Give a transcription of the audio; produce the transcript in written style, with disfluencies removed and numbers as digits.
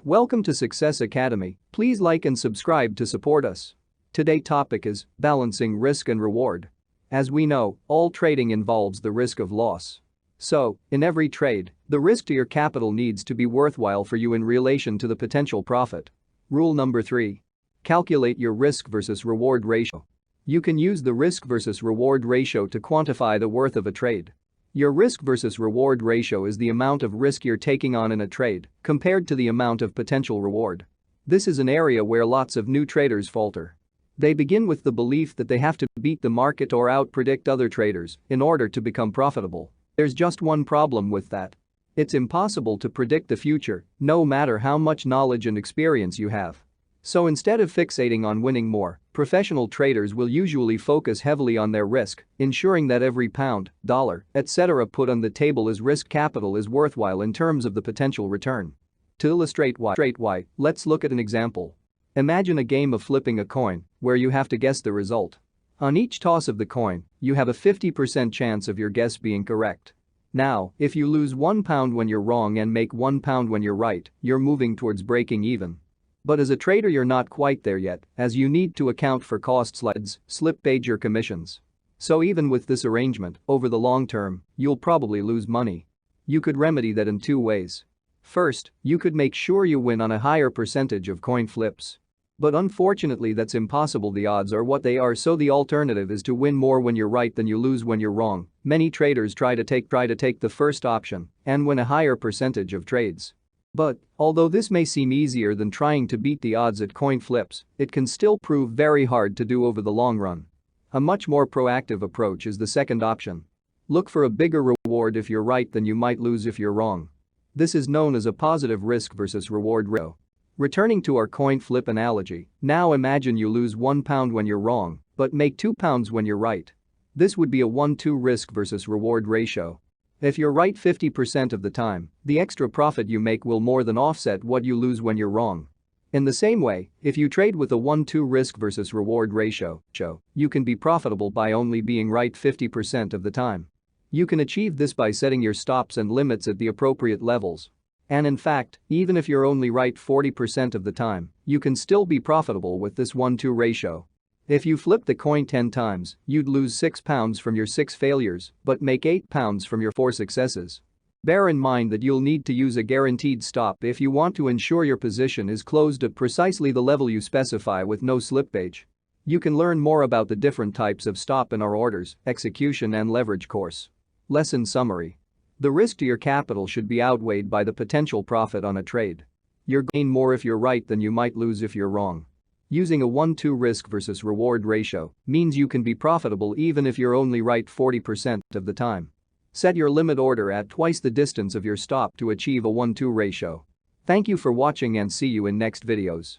Welcome to Success Academy. Please like and subscribe to support us. Today's topic is balancing risk and reward. As we know, all trading involves the risk of loss. So, in every trade, the risk to your capital needs to be worthwhile for you in relation to the potential profit. Rule number 3. Calculate your risk versus reward ratio. You can use the risk versus reward ratio to quantify the worth of a trade. Your risk versus reward ratio is the amount of risk you're taking on in a trade compared to the amount of potential reward. This is an area where lots of new traders falter. They begin with the belief that they have to beat the market or outpredict other traders in order to become profitable. There's just one problem with that. It's impossible to predict the future, no matter how much knowledge and experience you have. So instead of fixating on winning more, professional traders will usually focus heavily on their risk, ensuring that every pound, dollar, etc. put on the table as risk capital is worthwhile in terms of the potential return. To illustrate why, let's look at an example. Imagine a game of flipping a coin, where you have to guess the result. On each toss of the coin, you have a 50% chance of your guess being correct. Now, if you lose £1 when you're wrong and make £1 when you're right, you're moving towards breaking even. But as a trader you're not quite there yet, as you need to account for costs like slippage or commissions. So even with this arrangement, over the long term, you'll probably lose money. You could remedy that in 2 ways. First, you could make sure you win on a higher percentage of coin flips. But unfortunately that's impossible. The odds are what they are, so the alternative is to win more when you're right than you lose when you're wrong. Many traders try to take the first option and win a higher percentage of trades. But, although this may seem easier than trying to beat the odds at coin flips, it can still prove very hard to do over the long run. A much more proactive approach is the second option. Look for a bigger reward if you're right than you might lose if you're wrong. This is known as a positive risk versus reward ratio. Returning to our coin flip analogy, now imagine you lose £1 when you're wrong, but make £2 when you're right. This would be a 1-2 risk versus reward ratio. If you're right 50% of the time, the extra profit you make will more than offset what you lose when you're wrong. In the same way, if you trade with a 1-2 risk versus reward ratio, you can be profitable by only being right 50% of the time. You can achieve this by setting your stops and limits at the appropriate levels. And in fact, even if you're only right 40% of the time, you can still be profitable with this 1-2 ratio. If you flip the coin 10 times, you'd lose £6 from your 6 failures, but make £8 from your 4 successes. Bear in mind that you'll need to use a guaranteed stop if you want to ensure your position is closed at precisely the level you specify with no slippage. You can learn more about the different types of stop in our orders, execution and leverage course. Lesson summary. The risk to your capital should be outweighed by the potential profit on a trade. You'll gain more if you're right than you might lose if you're wrong. Using a 1-2 risk versus reward ratio means you can be profitable even if you're only right 40% of the time. Set your limit order at twice the distance of your stop to achieve a 1-2 ratio. Thank you for watching and see you in next videos.